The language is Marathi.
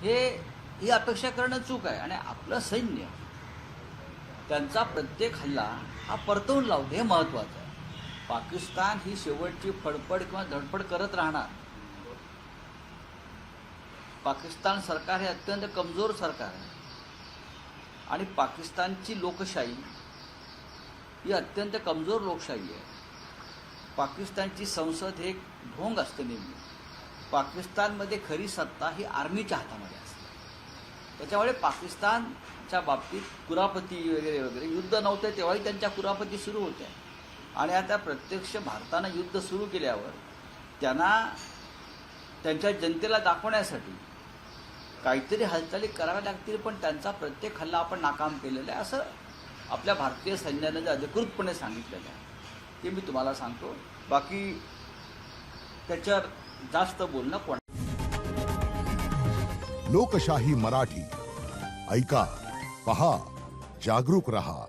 ही अपेक्षा करणं चूक आहे. आणि आपलं सैन्य त्यांचा प्रत्येक हल्ला हा परतवून लावतो, हे महत्त्वाचं आहे. पाकिस्तान ही शेवटची फडफड किंवा धडपड करत राहणार. पाकिस्तान सरकार हे अत्यंत कमजोर सरकार आहे आणि पाकिस्तानची लोकशाही ही अत्यंत कमजोर लोकशाही आहे. पाकिस्तानची संसद हे एक ढोंग असते नेहमी. पाकिस्तानमध्ये खरी सत्ता ही आर्मीच्या हातामध्ये असते. त्याच्यामुळे पाकिस्तानच्या बाबतीत कुरापती वगैरे वगैरे युद्ध नव्हते तेव्हाही त्यांच्या कुरापती सुरू होत्या. आणि आता प्रत्यक्ष भारतानं युद्ध सुरू केल्यावर त्यांना त्यांच्या जनतेला दाखवण्यासाठी काहीतरी हालचाली कराव्या लागतील. पण त्यांचा प्रत्येक हल्ला आपण नाकाम केलेला आहे असं आपल्या भारतीय सैन्यानं जे अधिकृतपणे सांगितलेलं आहे ते मी तुम्हाला सांगतो. बाकी त्याच्यावर जास्त बोलणं कोण. लोकशाही मराठी ऐका, पहा, जागरूक रहा.